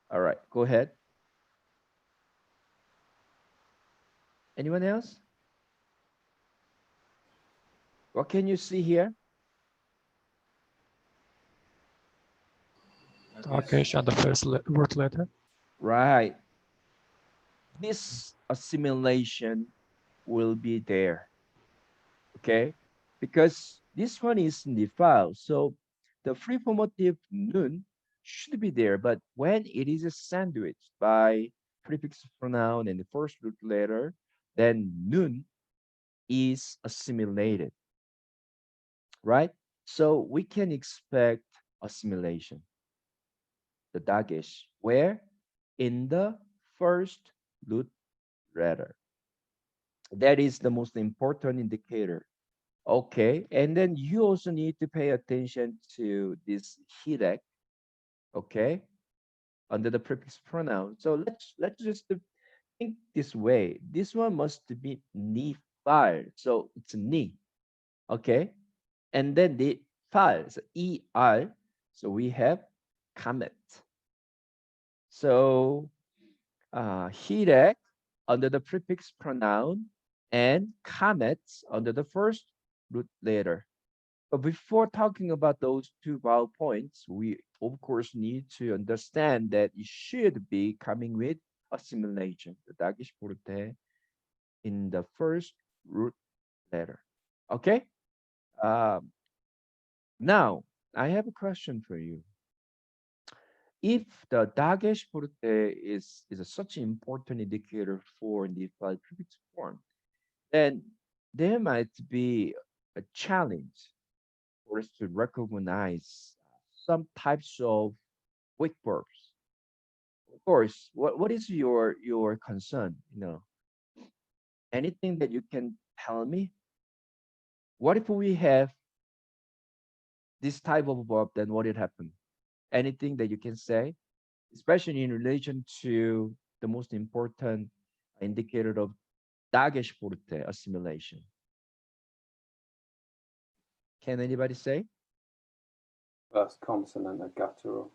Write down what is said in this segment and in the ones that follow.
All right, go ahead. Anyone else? What can you see here? Dagesh and the first word letter. Right. This assimilation will be there. Okay. Because this one is in the file. So the free formative nun should be there. But when it is sandwiched by prefix pronoun and the first root letter, then nun is assimilated. Right. So we can expect assimilation, the dagesh, where in the first root letter. That is the most important indicator. Okay, and then you also need to pay attention to this hirek, okay, under the prefix pronoun. So let's just think this way. This one must be ni file, so it's ni, okay, and then the file, so er, so we have comet. So hirek under the prefix pronoun and comets under the first root letter. But before talking about those two vowel points, we of course need to understand that it should be coming with assimilation, the dagish forte in the first root letter. Okay. Um, Now I have a question for you. If the dagesh forte is such an important indicator for the prefix form, then there might be a challenge for us to recognize some types of weak verbs. Of course, what is your concern? Anything that you can tell me? What if we have this type of verb? Then what would happen? Anything that you can say, especially in relation to the most important indicator of dagesh forte assimilation? Can anybody say? First consonant of guttural.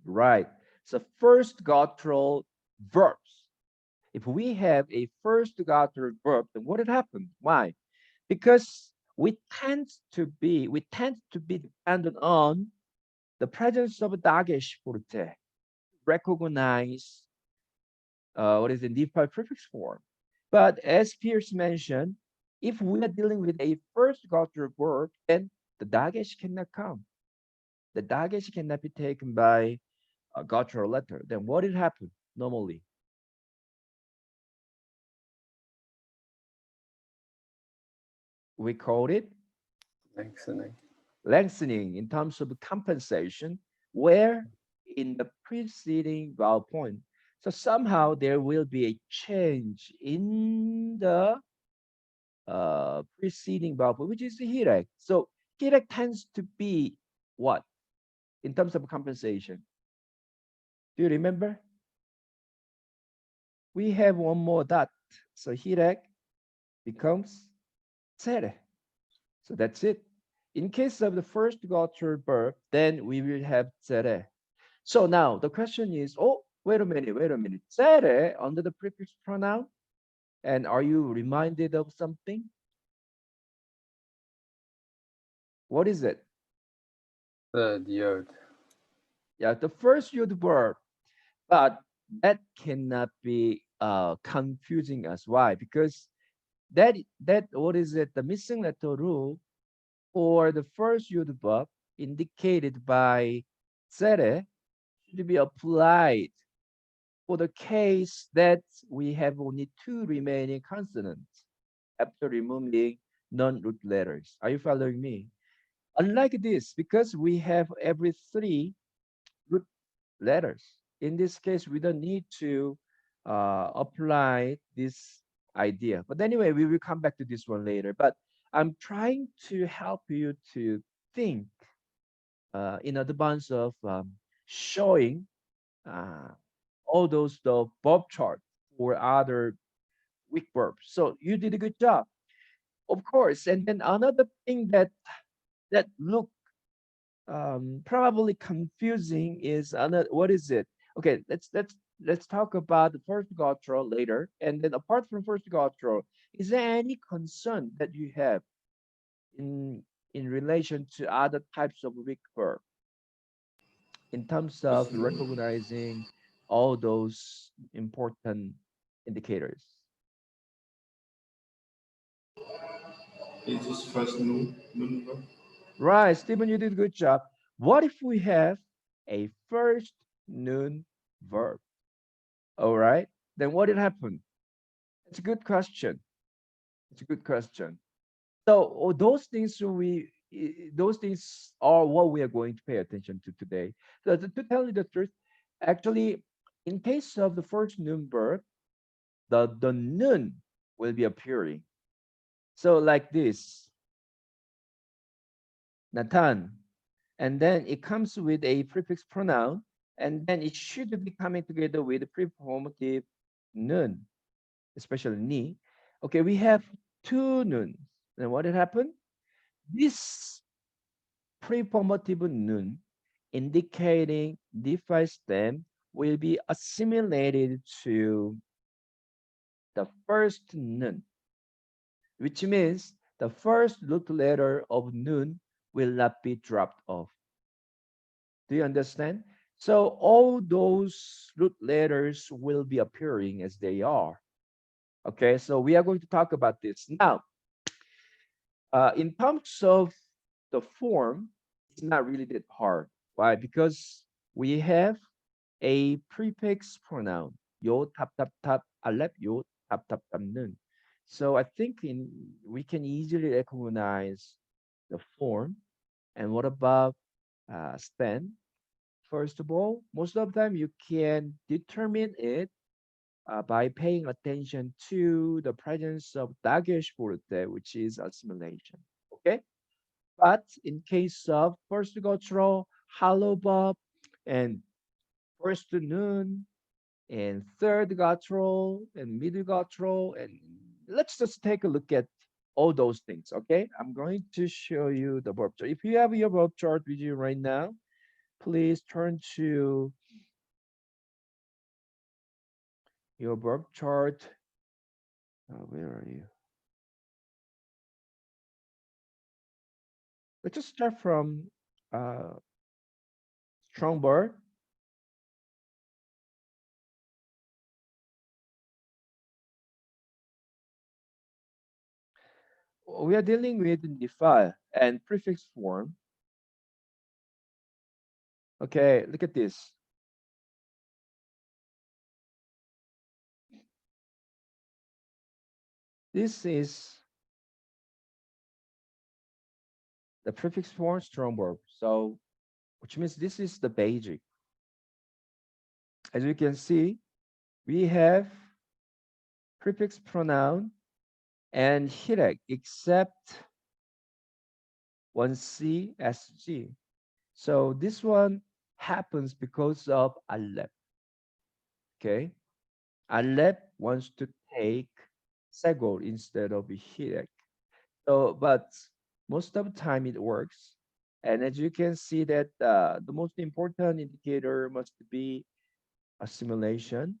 Right. So first guttural verbs. If we have a first guttural verb, then what would happen? Why? Because we tend to be dependent on the presence of a dagesh forte. Recognize what is the default prefix form. But as Pierce mentioned, if we are dealing with a first guttural verb, then the dagesh cannot come. The dagesh cannot be taken by a guttural letter. Then what would happen normally? We call it Lengthening. lengthening in terms of compensation, where in the preceding vowel point. So somehow there will be a change in the preceding vowel point, which is the hirek. So hirek tends to be what in terms of compensation? Do you remember? We have one more dot. So hirek becomes tere. So that's it. In case of the first guttural verb, then we will have tere. So now the question is, oh, wait a minute, wait a minute. Tere under the prefix pronoun. And are you reminded of something? What is it? Third yod. Yeah, the first yod verb. But that cannot be confusing us. Why? Because that what is it? The missing letter rule for the first yod verb indicated by tere should be applied for the case that we have only two remaining consonants after removing non-root letters. Are you following me? Unlike this, because we have every three root letters, in this case, we don't need to apply this idea. But anyway, we will come back to this one later. But I'm trying to help you to think in advance of showing uh, all those the verb chart for other weak verbs. So you did a good job, of course. And then another thing that look probably confusing is another. What is it? Okay, let's talk about the first guttural later. And then apart from first guttural, is there any concern that you have in relation to other types of weak verb in terms of recognizing all those important indicators? Is this first noon? Right, Stephen, you did a good job. What if we have a first noon verb? All right, then what did happen? It's a good question. It's a good question. So those things those things are what we are going to pay attention to today. So to tell you the truth, actually, in case of the first noon verb, the noon will be appearing. So like this, Nathan, and then it comes with a prefix pronoun, and then it should be coming together with the preformative noon, especially ni. Okay, we have two noons. And what had happened? This preformative noon indicating defi stem will be assimilated to the first noon, which means the first root letter of noon will not be dropped off. Do you understand? So all those root letters will be appearing as they are. Okay, so we are going to talk about this. Now, in terms of the form, it's not really that hard. Why? Because we have a prefix pronoun. Yo tap tap tap aleph yo tap tap tap nun. So I think we can easily recognize the form. And what about stand? First of all, most of the time you can determine it by paying attention to the presence of dagesh forte, which is assimilation. Okay, but in case of first guttural, hollow bob, and first noon, and third guttural, and middle guttural, and let's just take a look at all those things. Okay, I'm going to show you the verb chart. If you have your verb chart with you right now, please turn to your verb chart. Where are you? Let's just start from uh, strong verb. We are dealing with the file and prefix form. Okay, look at this. This is the prefix form strong verb. So, which means this is the basic. As you can see, we have prefix pronoun and hirek except one C S G. So this one happens because of Aleph. Okay, Aleph wants to take Segol instead of hirek. So, but most of the time it works. And as you can see that the most important indicator must be assimilation.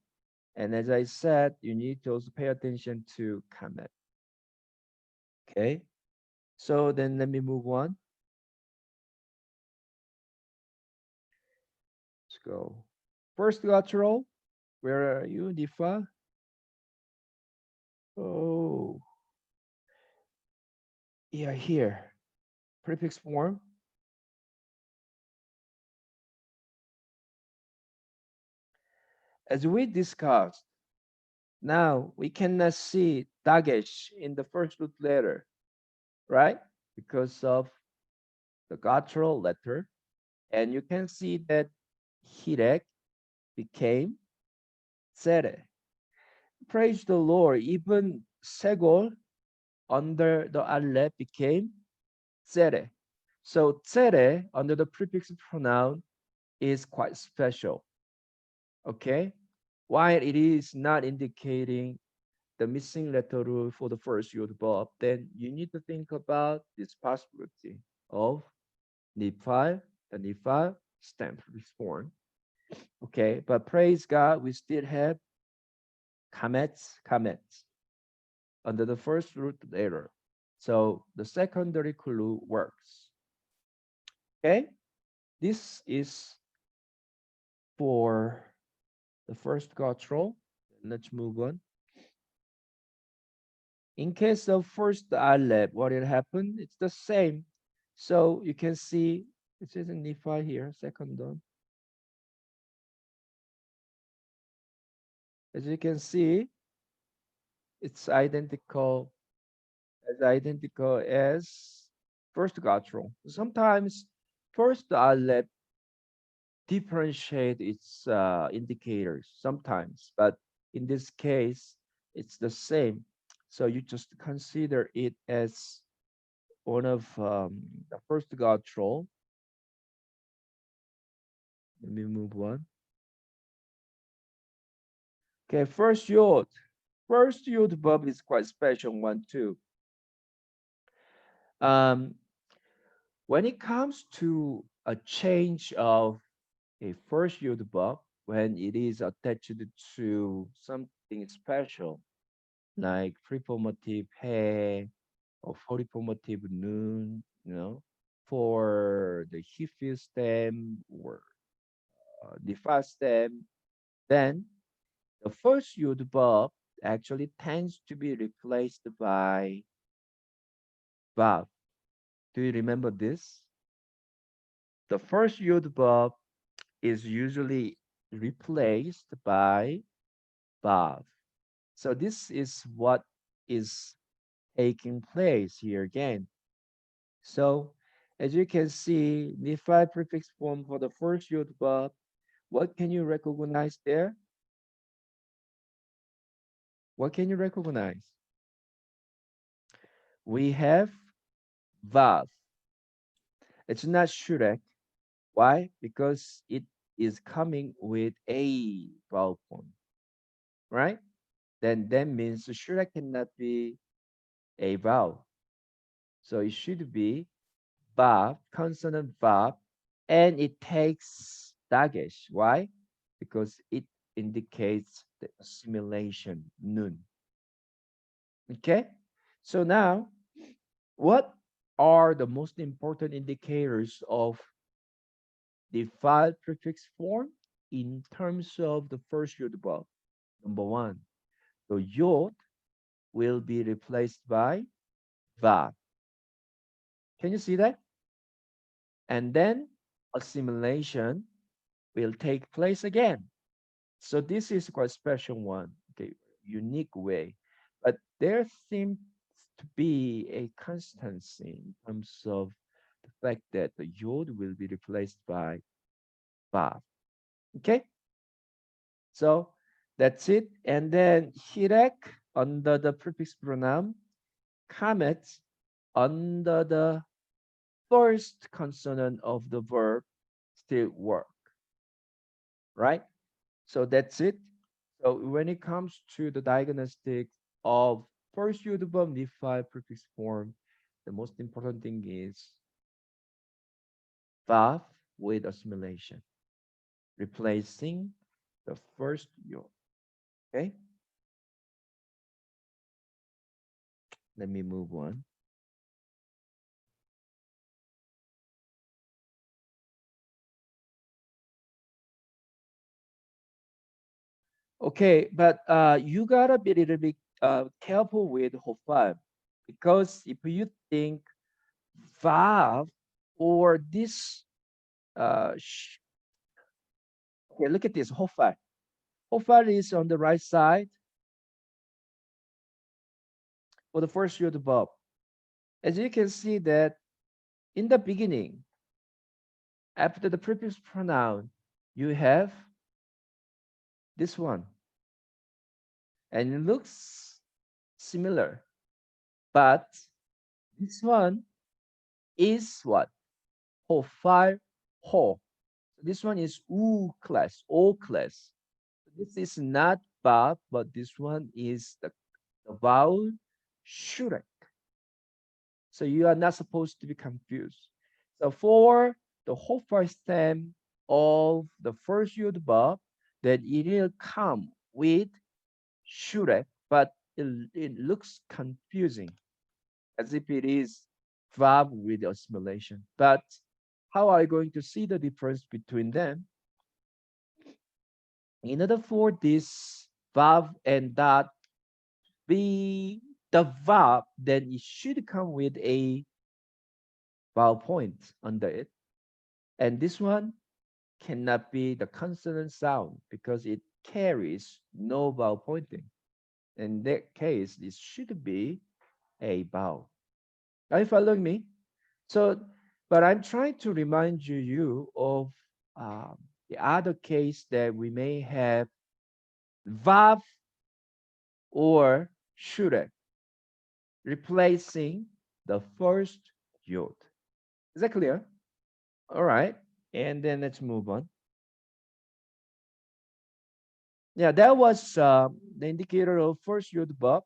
And as I said, you need to also pay attention to comment. Okay. So then let me move on. Let's go. First lateral. Where are you, Difa? Oh, yeah, here. Prefix form. As we discussed, now we cannot see dagesh in the first root letter, right? Because of the guttural letter. And you can see that hirek became sere. Praise the Lord. Even segol under the aleph became sere. So sere under the prefix pronoun is quite special. Okay? While it is not indicating the missing letter rule for the first yod verb, then you need to think about this possibility of nifal, the nifal stem form. Okay, but praise God, we still have comets under the first root letter. So the secondary clue works. Okay, this is for the first control. Let's move on. In case of first Aleph, what will happen? It's the same. So you can see it says in Nephi here, second one. As you can see, it's identical as first guttural. Sometimes first Aleph differentiate its indicators sometimes, but in this case, it's the same. So you just consider it as one of the first guttural. Let me move on. Okay, first yod. First yod verb is quite special one too. Um, when it comes to a change of a first yod verb, when it is attached to something special, like preformative he or polyformative nun, for the Hebrew stem or the fast stem, then the first yod verb actually tends to be replaced by vav. Do you remember this? The first yod verb is usually replaced by vav. So this is what is taking place here again. So as you can see, the five prefix form for the first yod verb, what can you recognize there? What can you recognize? We have vav. It's not shurek. Why? Because it is coming with a vowel form, right? Then that means the shurek cannot be a vowel. So it should be vav, consonant vav, and it takes dagesh. Why? Because it indicates the assimilation nun. Okay? So now, what are the most important indicators of the file prefix form in terms of the first yod above? Number one, the yod will be replaced by vav. Can you see that? And then assimilation will take place again. So this is quite special one, okay, unique way. But there seems to be a constancy in terms of the fact that the yod will be replaced by vav. Okay, so that's it. And then hirek under the prefix pronoun, kamet under the first consonant of the verb still work, right? So that's it. So when it comes to the diagnostic of first Udubum Nephi prefix form, the most important thing is vav with assimilation, replacing the first yod. Okay, let me move on. Okay, but you gotta be a little bit careful with Hofab because if you think vav or this, okay, look at this Hofab. Hofab is on the right side for the first yod above. As you can see that in the beginning, after the previous pronoun, you have this one, and it looks similar, but this one is what? Ho five ho. This one is U class, O class. This is not ba, but this one is the vowel shurek. So you are not supposed to be confused. So for the Hofar stem of the first yod verb, then it will come with should, but it looks confusing as if it is verb with assimilation. But how are you going to see the difference between them? In order for this verb and that be the verb, then it should come with a vowel point under it. And this one cannot be the consonant sound because it carries no vowel pointing. In that case, this should be a vowel. Are you following me? So, but I'm trying to remind you of the other case that we may have verb or should replacing the first yod. Is that clear? All right. And then let's move on. Yeah, that was the indicator of first yod verb.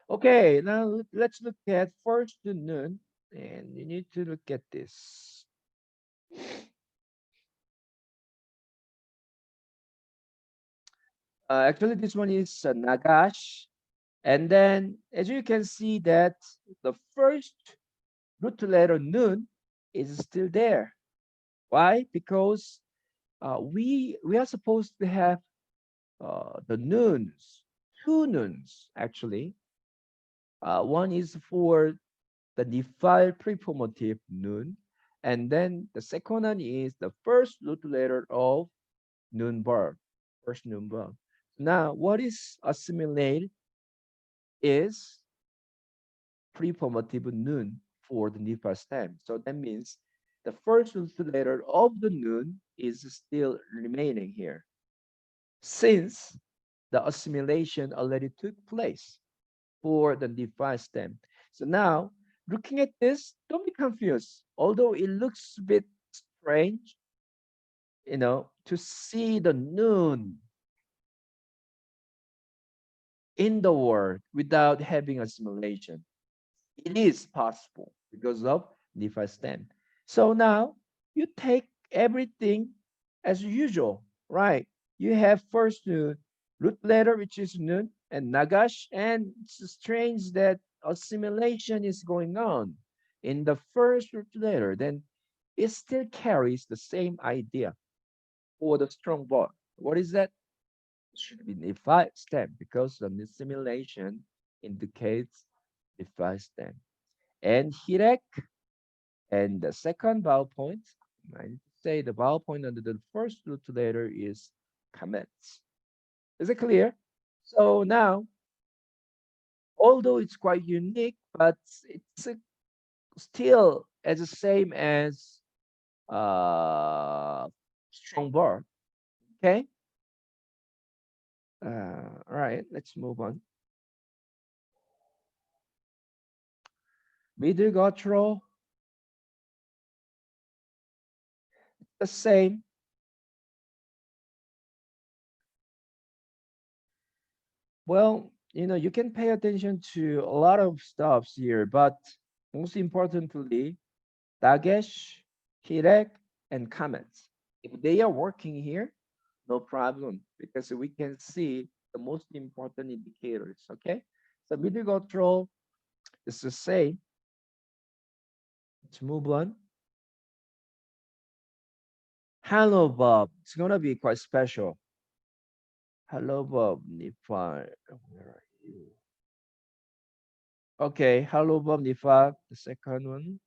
Okay, now let's look at first to noon, and you need to look at this. Actually, this one is Nagash, and then as you can see that the first root letter noon is still there. Why? Because we are supposed to have the noons, two noons actually. One is for the defined preformative noon, and then the second one is the first root letter of noon verb, first noon verb. Now, what is assimilate is preformative noon for the Nipa stem. So that means the first root letter of the noon is still remaining here, since the assimilation already took place for the defined stem. So now, looking at this, don't be confused. Although it looks a bit strange, to see the noon in the word without having assimilation. It is possible because of defined stem. So now you take everything as usual, right? You have first root letter, which is nun, and nagash, and it's strange that assimilation is going on in the first root letter. Then it still carries the same idea for the strong bond. What is that? It should be defined stem because the assimilation indicates defined stem. And hirek, and the second vowel point, I need to say the vowel point under the first root letter is kametz. Is it clear? So now, although it's quite unique, but it's still as the same as strong verb. Okay. All right. Let's move on. Middle guttural, the same. Well, you can pay attention to a lot of stuffs here, but most importantly, Dagesh, Hirek, and comments. If they are working here, no problem, because we can see the most important indicators, okay? So middle control is the same. Let's move on. Hello, Bob. It's gonna be quite special. Hello, Bob. Nifa, where are you? Okay, hello, Bob. Nifa, the second one.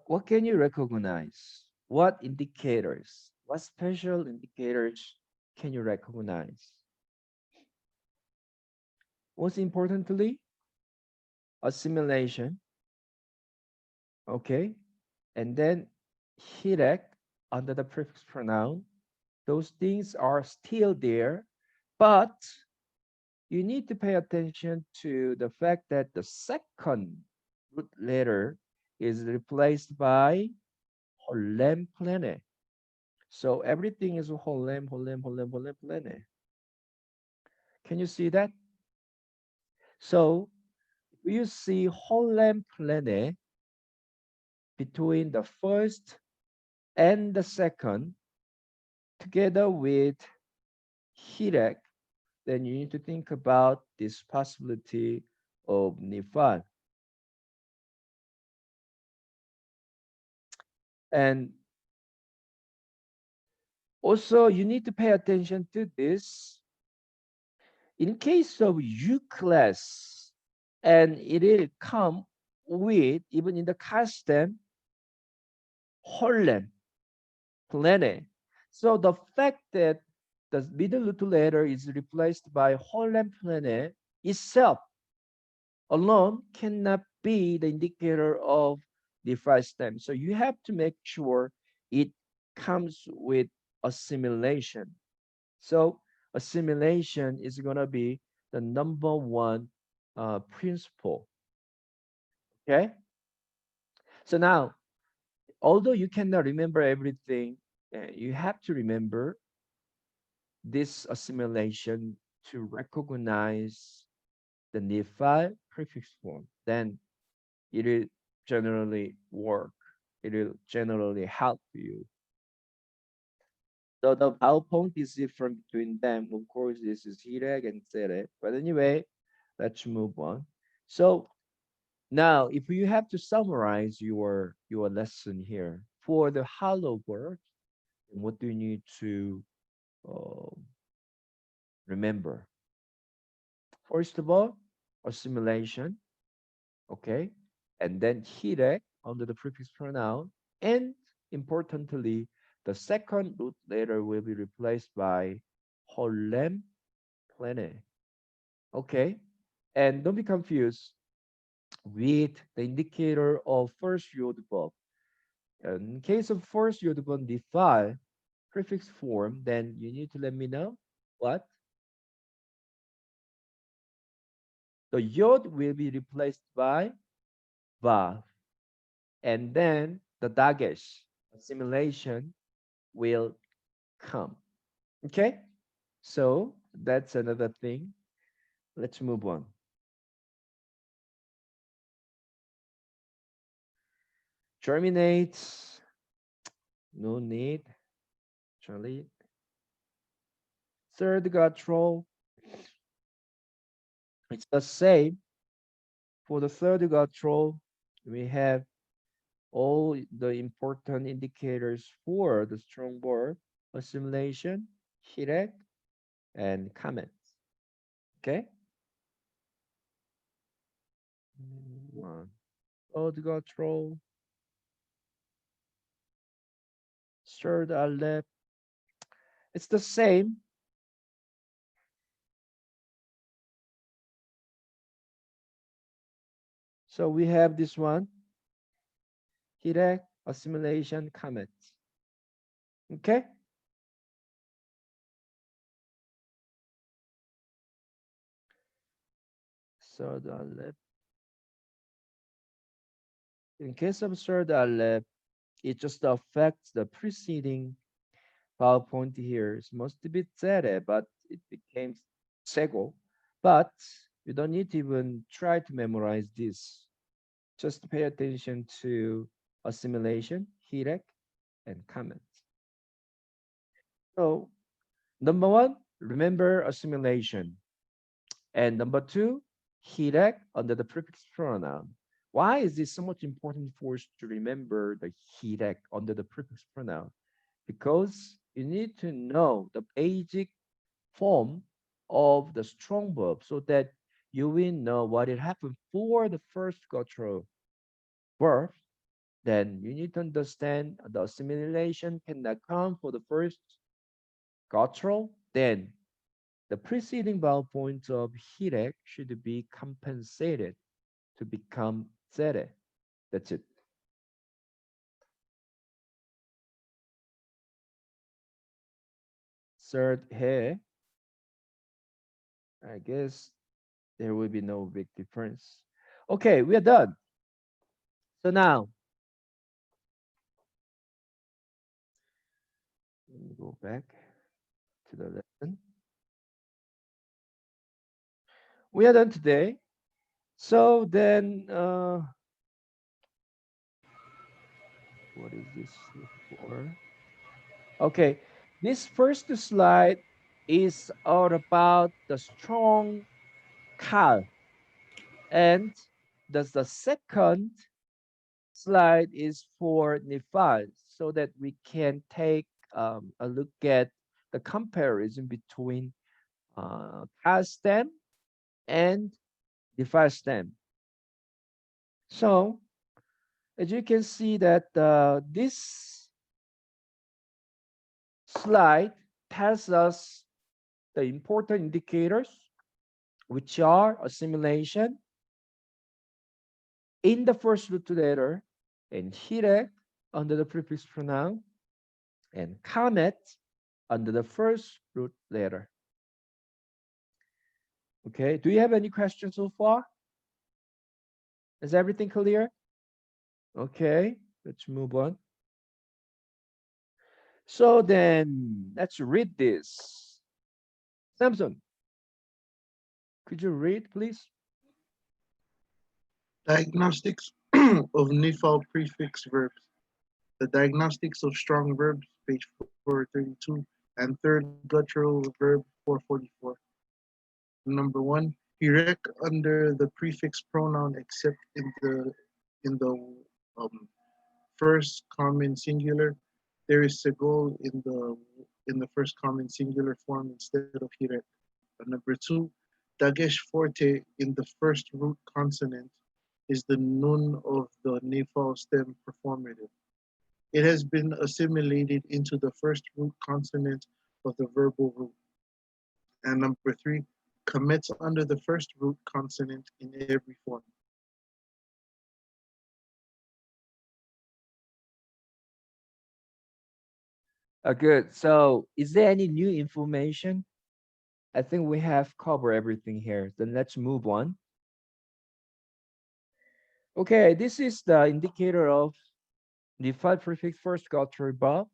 What can you recognize? What indicators? What special indicators can you recognize? Most importantly, assimilation, okay? And then hirek under the prefix pronoun. Those things are still there, but you need to pay attention to the fact that the second root letter is replaced by holem plene. So everything is holem, holem, holem, holem plene. Can you see that? So you see holem plene between the first and the second together with hirek, then you need to think about this possibility of nifal. And also, you need to pay attention to this. In case of U class, and it will come with, even in the custom, Holland, planet. So the fact that the middle little letter is replaced by Holland planet itself alone cannot be the indicator of the first stem. So you have to make sure it comes with assimilation. So assimilation is going to be the number one principle. Okay. So now, although you cannot remember everything, you have to remember this assimilation to recognize the Nephi prefix form. Then it will generally work. It will generally help you. So the vowel point is different between them. Of course, this is hirek and tzere. But anyway, let's move on. So now, if you have to summarize your lesson here for the hollow word, what do you need to uh, remember? First of all, assimilation, okay, and then hirek under the prefix pronoun, and importantly, the second root letter will be replaced by holem plene. Okay, and don't be confused with the indicator of first yod verb. In case of first yod verb defy prefix form, then you need to let me know what the yod will be replaced by vav, and then the dagesh assimilation will come. Okay, so that's another thing. Let's move on. Terminates. No need. Charlie. Third guttural. It's the same for the third guttural. We have all the important indicators for the strong verb assimilation, hirek, and comments. Okay. One. Third guttural. Third aleph. It's the same. So we have this one, direct assimilation comments. Okay. Third aleph. In case of third aleph, it just affects the preceding PowerPoint here. It's supposed to be tzere, but it became sego. But you don't need to even try to memorize this. Just pay attention to assimilation, hirek, and comments. So number one, remember assimilation. And number two, hirek under the prefix pronoun. Why is this so much important for us to remember the hirek under the prefix pronoun? Because you need to know the basic form of the strong verb so that you will know what it happened for the first guttural verb. Then you need to understand the assimilation cannot come for the first guttural. Then the preceding vowel points of hirek should be compensated to become zere. That's it. Third he, I guess there will be no big difference. Okay, we are done. So now back to the lesson. We are done today. So then, what is this for? Okay, this first slide is all about the strong cal, and the second slide is for Nepal, so that we can take a look at the comparison between cal stem and Nepal stem. So as you can see that this slide tells us the important indicators, which are assimilation in the first root letter, and hirek under the prefix pronoun, and kamet under the first root letter. Okay, do you have any questions so far? Is everything clear? Okay, let's move on. So then let's read this. Samson, could you read, please? Diagnostics of Nephal prefix verbs. The diagnostics of strong verbs, page 432, and third guttural verb 444. Number one, erect under the prefix pronoun except in the first common singular. There is segol in the first common singular form instead of hirek. Number two, dagesh forte in the first root consonant is the nun of the Nephal stem performative. It has been assimilated into the first root consonant of the verbal root. And number three, commits under the first root consonant in every form. Good. So is there any new information? I think we have covered everything here. Then let's move on. Okay, this is the indicator of the five prefix first guttural verb.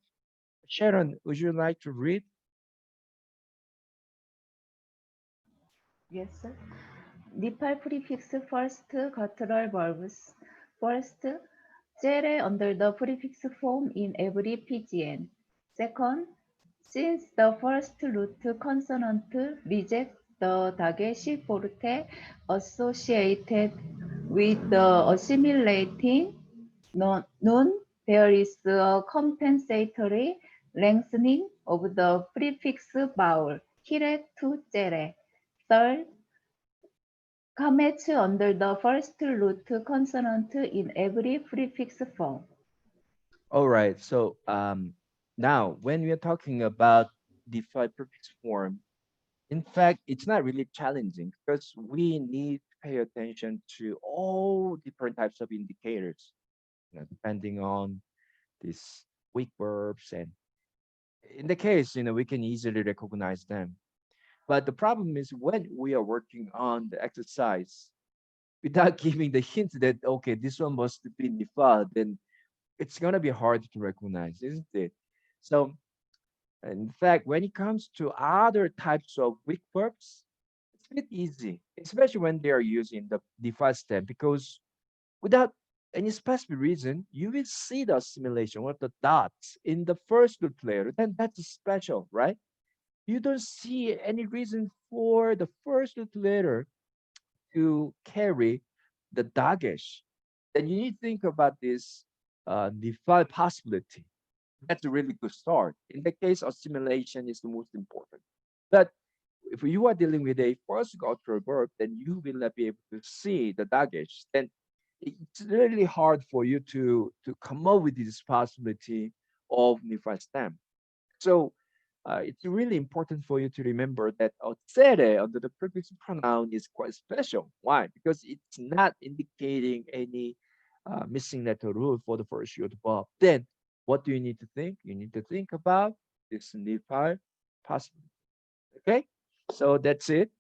Sharon, would you like to read? Yes, sir. Nepal prefix first guttural verbs. First, jere under the prefix form in every PGN. Second, since the first root consonant rejects the dagesh forte associated with the assimilating nun, there is a compensatory lengthening of the prefix vowel, kire to jere. Third, commits under the first root consonant in every prefix form. All right. So now when we are talking about the five prefix form, in fact, it's not really challenging because we need to pay attention to all different types of indicators, depending on these weak verbs, and in the case, we can easily recognize them. But the problem is when we are working on the exercise without giving the hint that okay, this one must be Nifa, then it's gonna be hard to recognize, isn't it? So in fact, when it comes to other types of weak verbs, it's a bit easy, especially when they are using the default stem, because without any specific reason, you will see the assimilation or the dots in the first root letter. Then that's special, right? You don't see any reason for the first root letter to carry the dagesh. Then you need to think about this default possibility. That's a really good start. In the case, assimilation is the most important. But if you are dealing with a first guttural verb, then you will not be able to see the dagesh. Then it's really hard for you to come up with this possibility of Nifa stem. So it's really important for you to remember that otsere under the prefix pronoun is quite special. Why? Because it's not indicating any missing letter rule for the first root verb. Then what do you need to think? You need to think about this Nepal possibility. Okay, so that's it.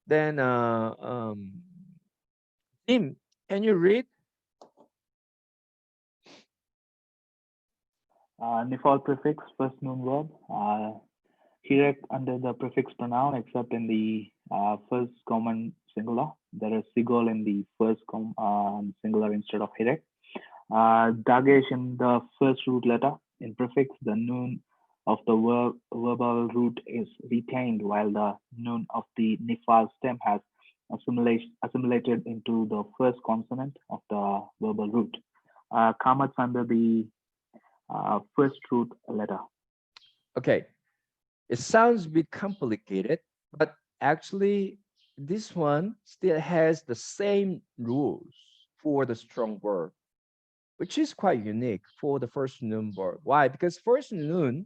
Then Tim, can you read? Default prefix, first noun verb. Here under the prefix pronoun, except in the first common singular. There is sigol in the first singular instead of hirek. Dagesh in the first root letter. In prefix, the noun of the verbal root is retained, while the noun of the nifal stem has assimilated into the first consonant of the verbal root. Commas under the first root letter. Okay, it sounds a bit complicated, but actually, this one still has the same rules for the strong verb, which is quite unique for the first noun verb. Why? Because first noun,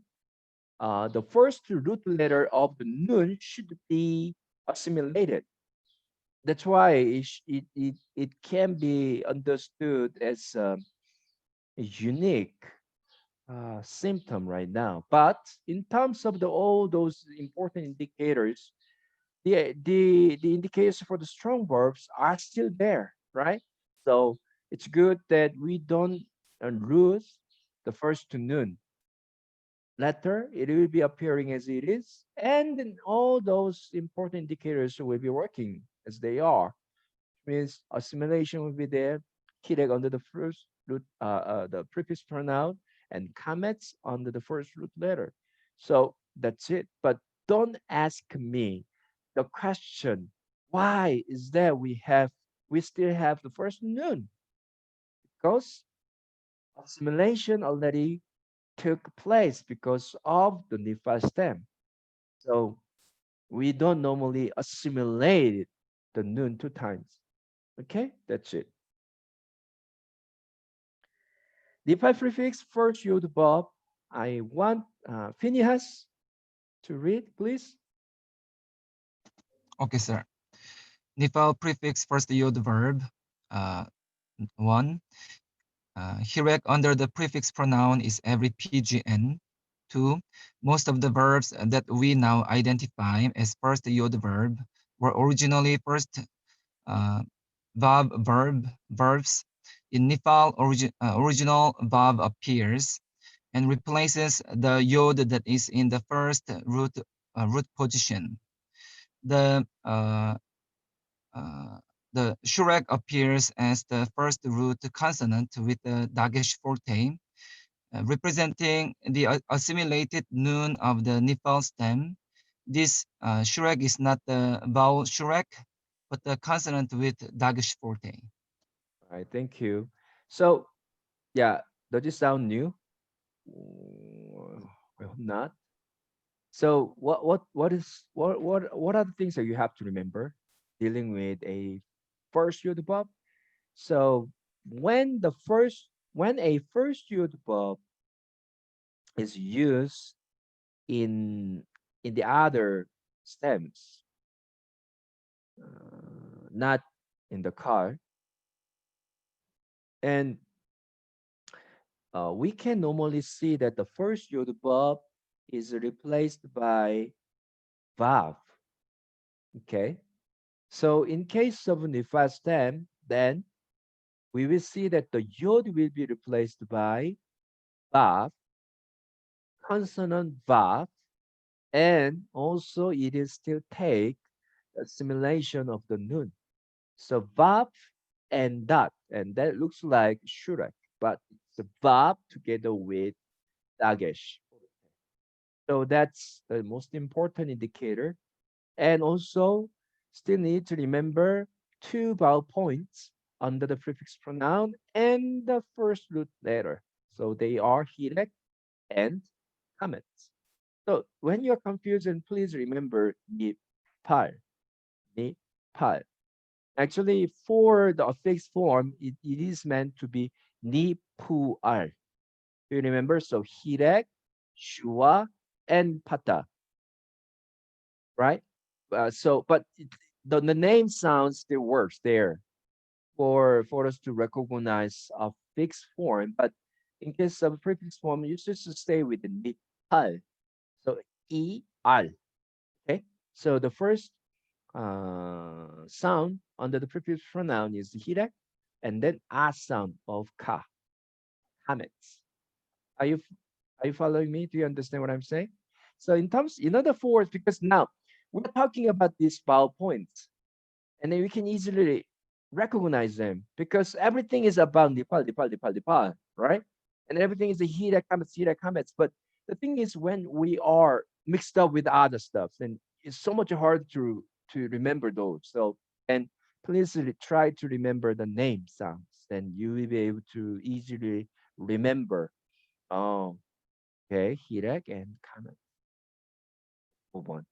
the first root letter of the noun should be assimilated. That's why it can be understood as a unique symptom right now. But in terms of the all those important indicators, the indicators for the strong verbs are still there, right? So it's good that we don't lose the first to noon letter. It will be appearing as it is, and then all those important indicators will be working as they are. Means assimilation will be there, kirek under the first root, the prefix pronoun, and comments under the first root letter. So that's it. But don't ask me the question, why is that we still have the first noon? Because assimilation already took place because of the Nifa stem. So we don't normally assimilate the noon two times. Okay, that's it. The prefix first yod Bob. I want Phineas to read, please. Okay, sir. Nifal prefix first yod verb. One. Hirek under the prefix pronoun is every PGN. Two. Most of the verbs that we now identify as first yod verb were originally first verbs. In Nifal, original verb appears and replaces the yod that is in the first root position. The shurek appears as the first root consonant with the dagesh forte, representing the assimilated noon of the nifal stem. This shurek is not the vowel shurek, but the consonant with dagesh forte. All right, thank you. So, yeah, does it sound new? Well, not. So, what are the things that you have to remember dealing with a first yod Bob? So, when a first yod Bob is used in the other stems, not in the car, and we can normally see that the first yod verb is replaced by vav. Okay, so in case of nifas stem, then we will see that the yod will be replaced by vav, consonant vav, and also it is still take assimilation of the nun. So vav and that looks like shurak, but it's a vav together with dagesh. So that's the most important indicator. And also still need to remember two vowel points under the prefix pronoun and the first root letter. So they are hirek and comments. So when you're confused, and please remember ni par, ni par. Actually, for the affixed form, it is meant to be ni pu ar. You remember? So hirek, shua, and pata, right? But the name sounds still works there for us to recognize a fixed form. But in case of prefix form, you just stay with the ni al. So e al. Okay. So the first sound under the prefix pronoun is the hirek, and then a sound of ka, hamets. Are you Are you following me? Do you understand what I'm saying? So in terms, the fourth, because now we're talking about these vowel points, and then we can easily recognize them because everything is about Nepal, right? And everything is a Hira comments. But the thing is, when we are mixed up with other stuff, then it's so much hard to remember those. So, and please try to remember the name sounds, then you will be able to easily remember. Oh, okay, Hirek and comment. Move on.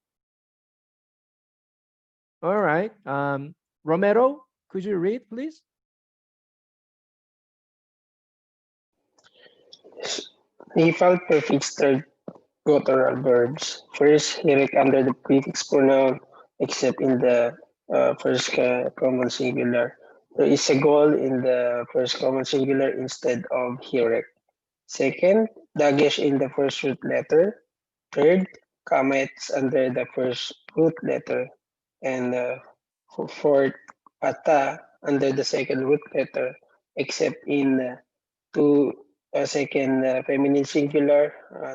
All right. Romero, could you read, please? Default prefix third guttural verbs. First, Hirik under the prefix pronoun, except in the first common singular. There is a goal in the first common singular instead of Hirik. Second, Dagesh in the first root letter. Third, comets under the first root letter. And fourth, Pata under the second root letter, except in two second feminine singular,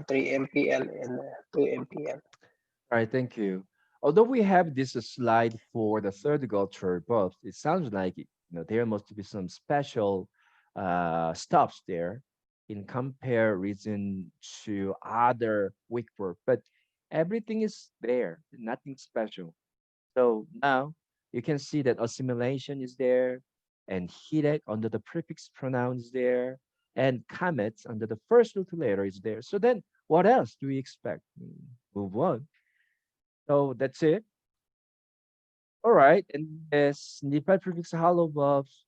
3 MPL and 2 MPL. All right, thank you. Although we have this slide for the third culture both, it sounds like there must be some special stops there in comparison to other weak work, but everything is there, nothing special. So now you can see that assimilation is there, and hirek under the prefix pronoun is there, and kamets under the first root letter is there. So then what else do we expect? Move on. So that's it. All right. And as Nepal prefix hollow verbs,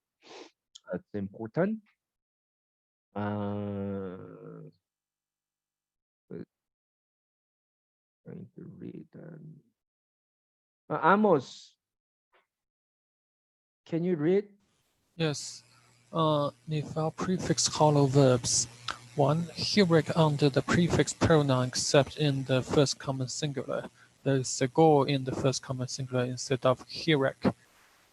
that's important. But trying to read. Amos, can you read? Yes. Nifal prefix hollow verbs. 1. Hurek under the prefix pronoun except in the first common singular. There is a go in the first common singular instead of Hurek.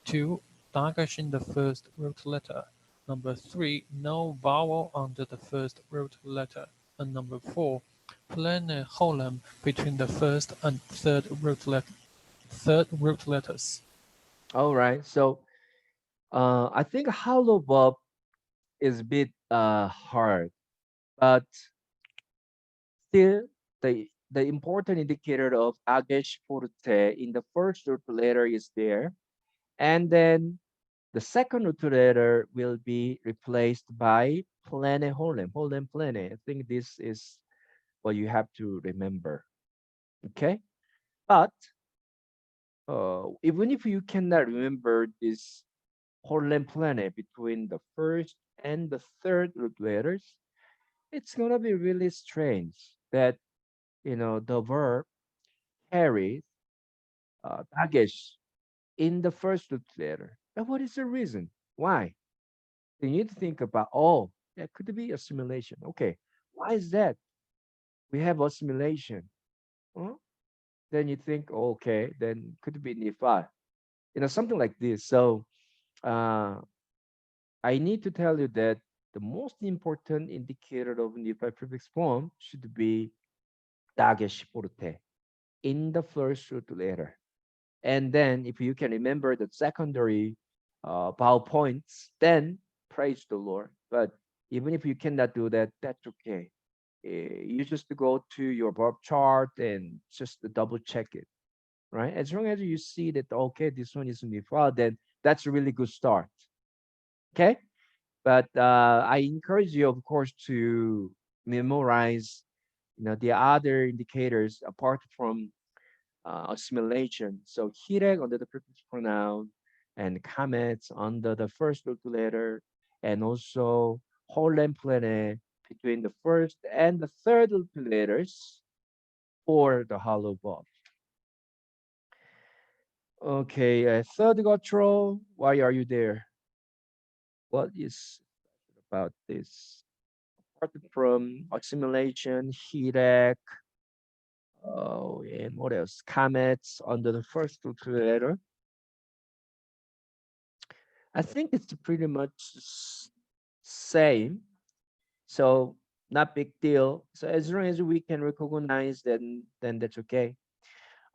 2. Dagash in the first root letter. Number 3. No vowel under the first root letter. And number 4. Plain holem between the first and third root letters. All right. So I think hollow verb is a bit hard, but still the important indicator of Agesh Forte in the first root letter is there. And then the second root letter will be replaced by plane holem, holem plane. I think this is what you have to remember. Okay. But even if you cannot remember this holem plane between the first and the third root letters, it's gonna be really strange that the verb carries baggage in the first root letter. And what is the reason? Why? You need to think about, oh, that could be assimilation. Okay, why is that? We have assimilation. Huh? Then you think, okay, then could be Nifa. Something like this. So uh, I need to tell you that the most important indicator of Nifa prefix form should be dagesh porte in the first root letter. And then if you can remember the secondary vowel points, then praise the Lord. But even if you cannot do that, that's okay. You just go to your verb chart and just double check it, right? As long as you see that, okay, this one is Nifal, then that's a really good start. Okay. But I encourage you, of course, to memorize, the other indicators apart from assimilation. So hirek under the prefix pronoun and kamets under the first root letter, and also holem plene between the first and the third root letters for the hollow verb. Okay, third guttural, why are you there? What is about this? Apart from assimilation, hirek, oh, and what else? Kamets under the first root letter. I think it's pretty much same. So not big deal. So as long as we can recognize, then that's okay.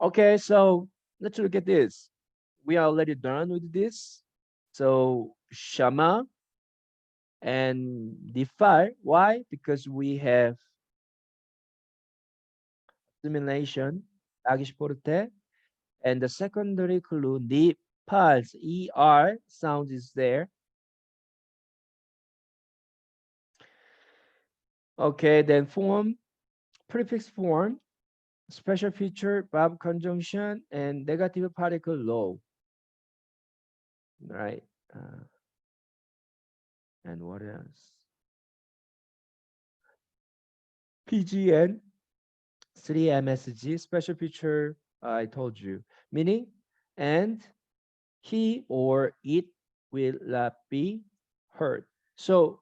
Okay, so let's look at this. We are already done with this. So Shama and defy. Why? Because we have simulation, Agish and the secondary clue, the pulse, ER sound is there. Okay, then form, prefix form, special feature, verb conjunction, and negative particle law. Right? Uh, and what else? PGN, 3 MSG, special feature, I told you. Meaning, and he or it will not be heard. So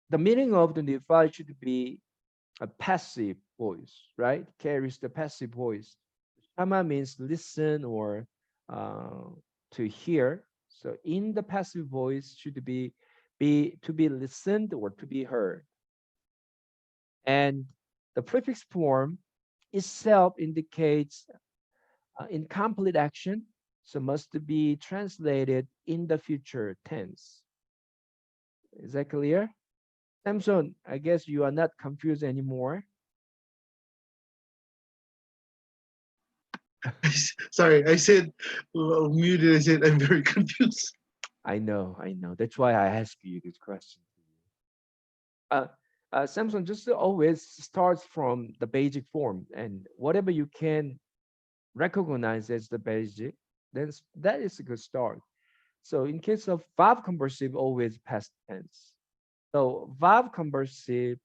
the meaning of the device should be a passive voice, right? Carries the passive voice. Shama means listen or uh, to hear. So in the passive voice should be to be listened or to be heard. And the prefix form itself indicates incomplete action, so must be translated in the future tense. Is that clear? Samson, I guess you are not confused anymore. Sorry, I said muted. I said I'm very confused. I know. That's why I ask you this question. Uh, Samson just always starts from the basic form, and whatever you can recognize as the basic, then that is a good start. So in case of verb conversive, always past tense. So verb conversive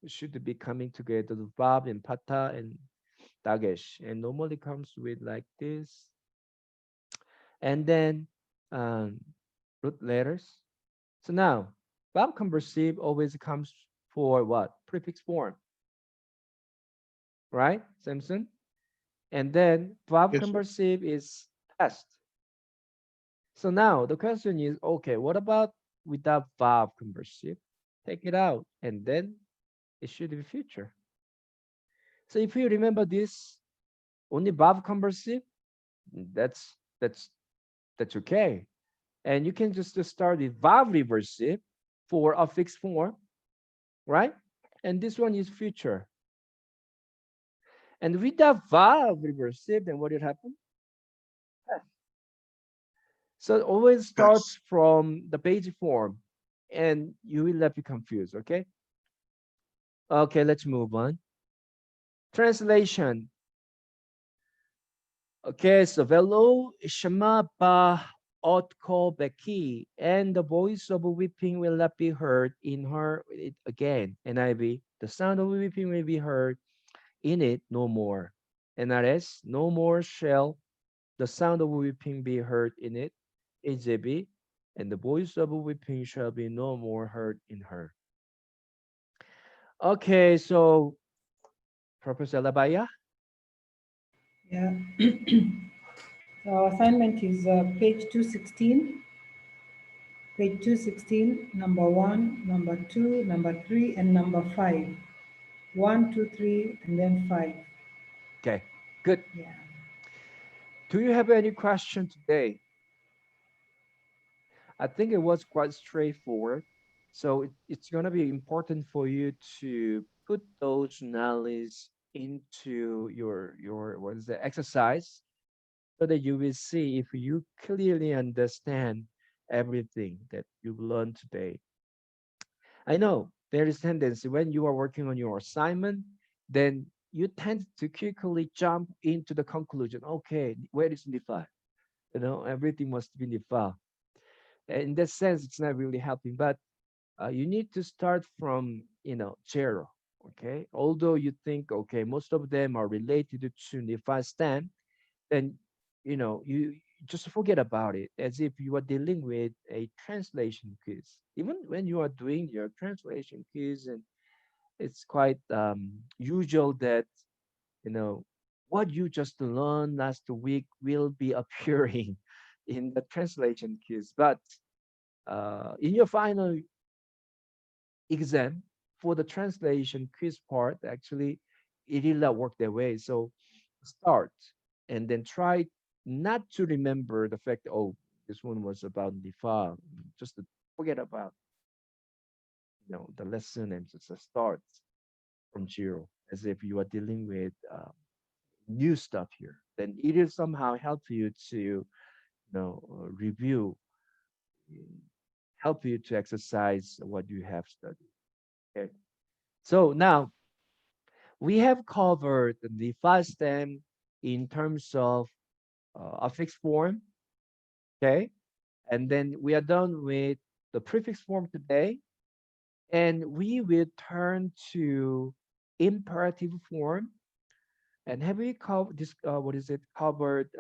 should be coming together the verb in pata and dagesh, and normally comes with like this, and then um, root letters. So now verb conversive always comes for what? Prefix form, right, Samson? And then verb Yes, sir. conversive is past. So now the question is, okay, what about without verb conversive? Take it out, and then it should be future. So if you remember this, only verb conversive, that's that's that's okay. And you can just start with verb reversive for a fixed form, right? And this one is future. And with the verb reversive, then what will happen? So it always starts Pass. from the basic form, and you will not be confused. Okay, let's move on. Translation. Okay, so velo shama ba otko beki, and the voice of weeping will not be heard in her it again. NIV, the sound of weeping will be heard in it no more. NRS, no more shall the sound of weeping be heard in it. AJB, and the voice of weeping shall be no more heard in her. Okay, so Professor Labaya. Yeah. Our assignment is page 216, number 1, number 2, number 3, and number 5. 1, 2, 3, and then 5. Okay, good. Yeah. Do you have any question today? I think it was quite straightforward. So it's going to be important for you to put those knowledge into your what is the exercise so that you will see if you clearly understand everything that you've learned today. I know there is tendency when you are working on your assignment, then you tend to quickly jump into the conclusion. Okay, where is Nifa? Everything must be Nifa. In that sense, it's not really helping. But you need to start from zero. Okay, although you think okay, most of them are related to Nifa stand, then you just forget about it as if you are dealing with a translation quiz. Even when you are doing your translation quiz, and it's quite usual that you know what you just learned last week will be appearing in the translation quiz. But in your final exam, for the translation quiz part, actually, it did not work that way. So start and then try not to remember the fact, oh, this one was about the file. Just to forget about the lesson and just start from zero, as if you are dealing with new stuff here. Then it will somehow help you to review, mm, help you to exercise what you have studied. Okay. So now we have covered the file stem in terms of a fixed form. Okay. And then we are done with the prefix form today. And we will turn to imperative form. And have we covered this? What is it? Covered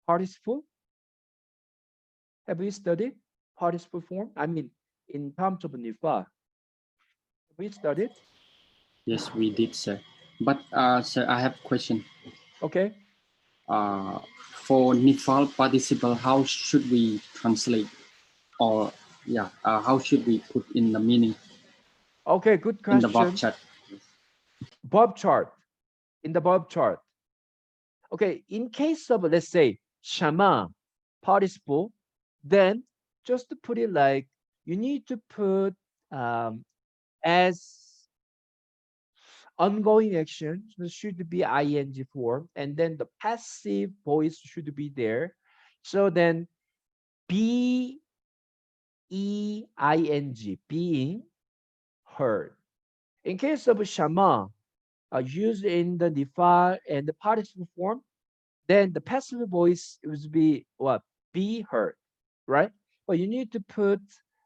participle? Have we studied participle form? I mean, in terms of nifa, have we studied? Yes, we did, sir. But sir, I have a question. Okay. For Nifal participle, how should we translate? Or yeah, how should we put in the meaning Okay, good in the verb question. chat? Verb chart. In the verb chart. Okay, in case of, let's say, shama participle, then just to put it like, you need to put as ongoing action should be ing form, and then the passive voice should be there. So then b e I n g, being heard. In case of shama, used in the nifa and the participle form, then the passive voice would be what? Be heard, right? But you need to put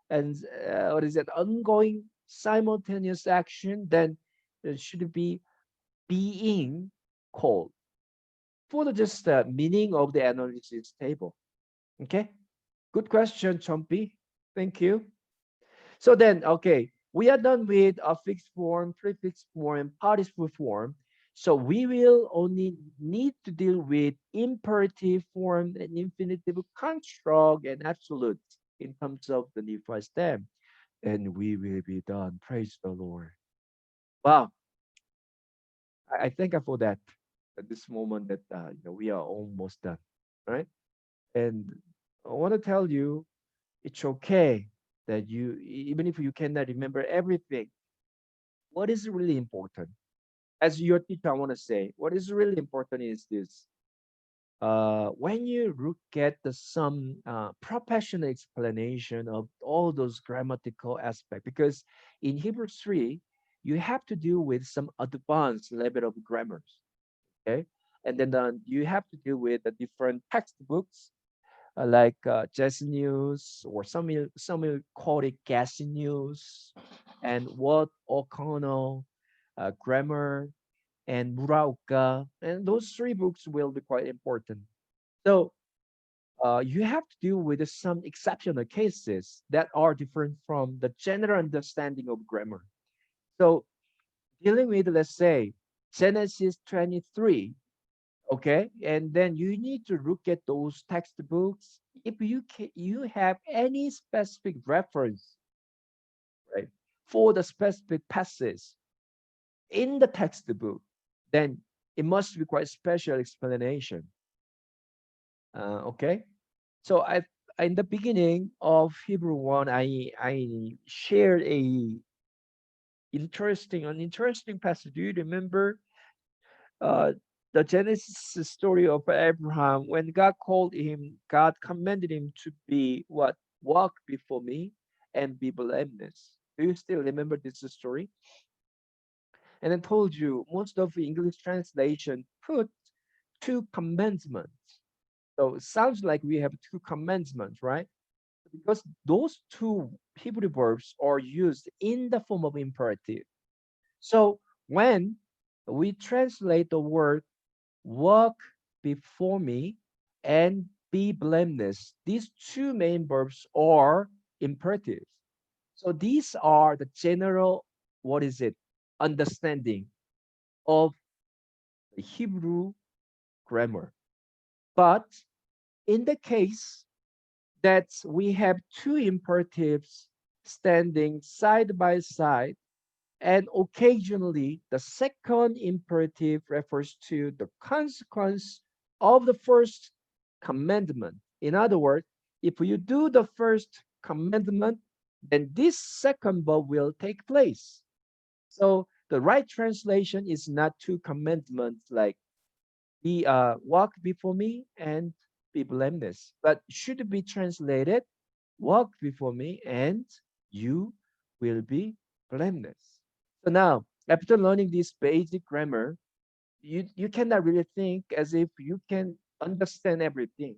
and what is it? Ongoing simultaneous action. Then it should be being called for the just meaning of the analysis table. Okay, good question, Chompy. Thank you. So then, okay, we are done with a fixed form, prefix form, and participle form. So we will only need to deal with imperative form and infinitive construct and absolute in terms of the NIFA stem. And we will be done. Praise the Lord. Wow. I thank God for that at this moment that we are almost done. Right. And I want to tell you, it's okay that you, even if you cannot remember everything, what is really important? As your teacher, I want to say, what is really important is this. When you look at some professional explanation of all those grammatical aspects, because in Hebrew 3, you have to deal with some advanced level of grammars, okay? And then you have to deal with the different textbooks like Jazz News, or some will call it Gas News, and what O'Connell, Grammar, and Muraoka, and those three books will be quite important. So you have to deal with some exceptional cases that are different from the general understanding of grammar. So dealing with, let's say, Genesis 23, okay, and then you need to look at those textbooks. If you have any specific reference, right, for the specific passage in the textbook, then it must be quite special explanation. Okay, so in the beginning of Hebrew 1, I shared an interesting passage. Do you remember uh, the Genesis story of Abraham? When God called him, God commanded him to be what? Walk before me and be blameless. Do you still remember this story? And I told you most of the English translation put two commandments. So it sounds like we have two commandments, right? Because those two Hebrew verbs are used in the form of imperative. So when we translate the word walk before me and be blameless, these two main verbs are imperatives. So these are the general, what is it, understanding of the Hebrew grammar. But in the case that we have two imperatives standing side by side, and occasionally the second imperative refers to the consequence of the first commandment. In other words, if you do the first commandment, then this second verb will take place. So the right translation is not two commandments like be walk before me and be blameless, but should be translated walk before me and you will be blameless. So now, after learning this basic grammar, you cannot really think as if you can understand everything.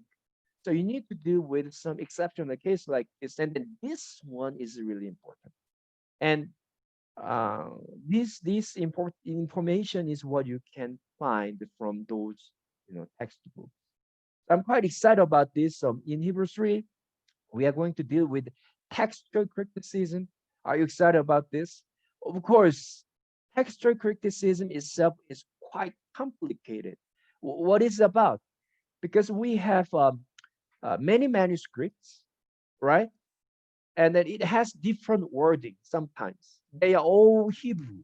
So you need to deal with some exceptional case like this, and then this one is really important. And uh, this information is what you can find from those textbooks. I'm quite excited about this. In Hebrew 3, we are going to deal with textual criticism. Are you excited about this? Of course, textual criticism itself is quite complicated. What is it about? Because we have many manuscripts, right? And then it has different wording sometimes. They are all Hebrew,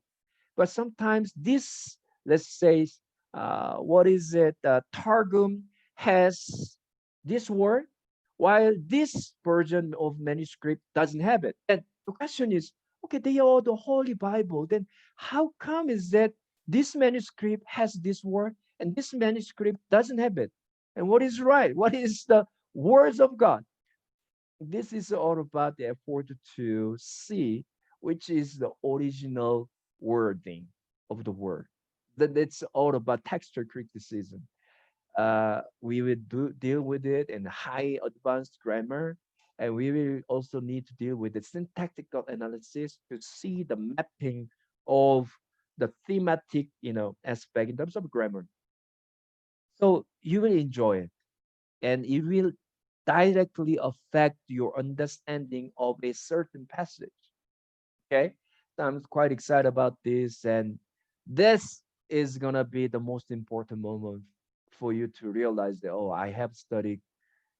but sometimes this, let's say, what is it? Targum has this word, while this version of manuscript doesn't have it. And the question is, okay, they are the Holy Bible. Then how come is that this manuscript has this word and this manuscript doesn't have it? And what is right? What is the words of God? This is all about the effort to see which is the original wording of the word. That's all about textual criticism. We will deal with it in high advanced grammar, and we will also need to deal with the syntactical analysis to see the mapping of the thematic, aspect in terms of grammar. So you will enjoy it, and it will directly affect your understanding of a certain passage. Okay, so I'm quite excited about this, and this is gonna be the most important moment for you to realize that, oh, I have studied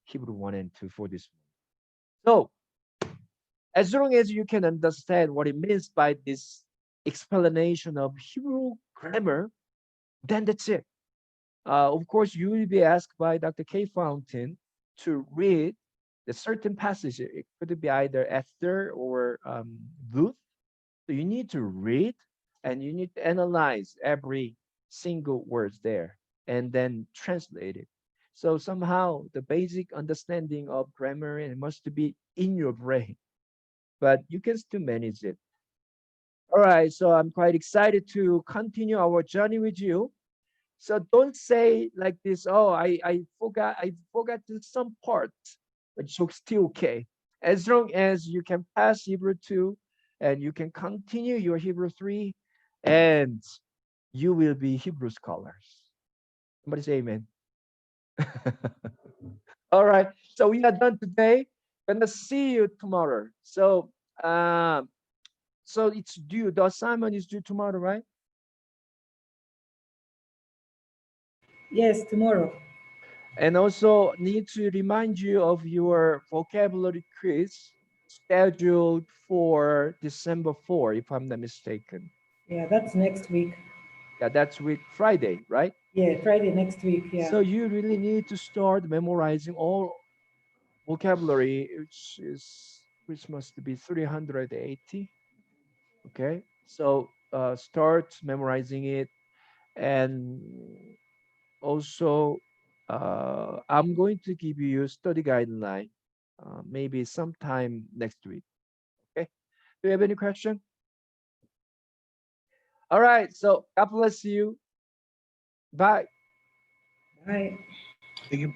Hebrew 1 and 2 for this one. So as long as you can understand what it means by this explanation of Hebrew grammar, then that's it. Of course, you will be asked by Dr. K. Fountain to read the certain passage. It could be either Esther or Ruth. So you need to read and you need to analyze every single words there and then translate it. So somehow the basic understanding of grammar and must be in your brain, but you can still manage it. All right, so I'm quite excited to continue our journey with you. So don't say like this, oh, I forgot some parts, but it's still okay. As long as you can pass Hebrew 2 and you can continue your Hebrew 3, and you will be Hebrew scholars. Somebody say amen. All right. So we are done today. Gonna see you tomorrow. Um, so it's due. The assignment is due tomorrow, right? Yes, tomorrow. And also need to remind you of your vocabulary quiz scheduled for December 4, if I'm not mistaken. Yeah, that's next week. Yeah, that's week Friday, right? Yeah, Friday next week. Yeah. So you really need to start memorizing all vocabulary, which must be 380. Okay, so start memorizing it, and also I'm going to give you a study guideline, maybe sometime next week. Okay, do you have any question? All right, so God bless you. Bye. Bye. Thank you,